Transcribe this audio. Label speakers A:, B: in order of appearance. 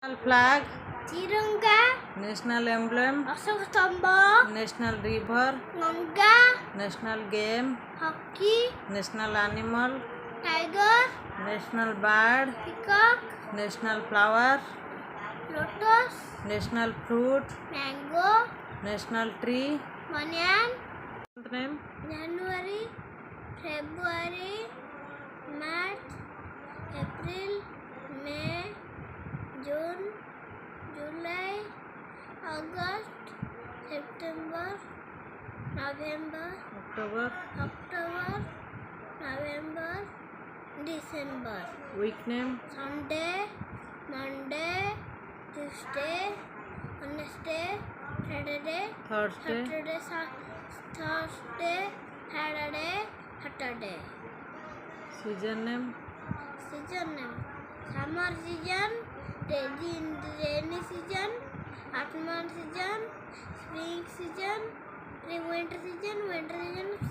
A: National flag,
B: Tiranga,
A: national emblem,
B: Ashok Stamba,
A: national river,
B: Ganga,
A: national game,
B: Hockey,
A: national animal,
B: Tiger,
A: national bird,
B: Peacock,
A: national flower,
B: Lotus,
A: national fruit,
B: Mango,
A: national tree.
B: Banyan,
A: Name?
B: January, February, March, April, May, June, July, August, September, November,
A: October.
B: November, December.
A: Week name?
B: Sunday, Monday, Tuesday, Wednesday, Friday,
A: Thursday.
B: Thursday, Friday, Saturday.
A: Season name?
B: Season name: summer season, rainy season, autumn season, spring season, winter season,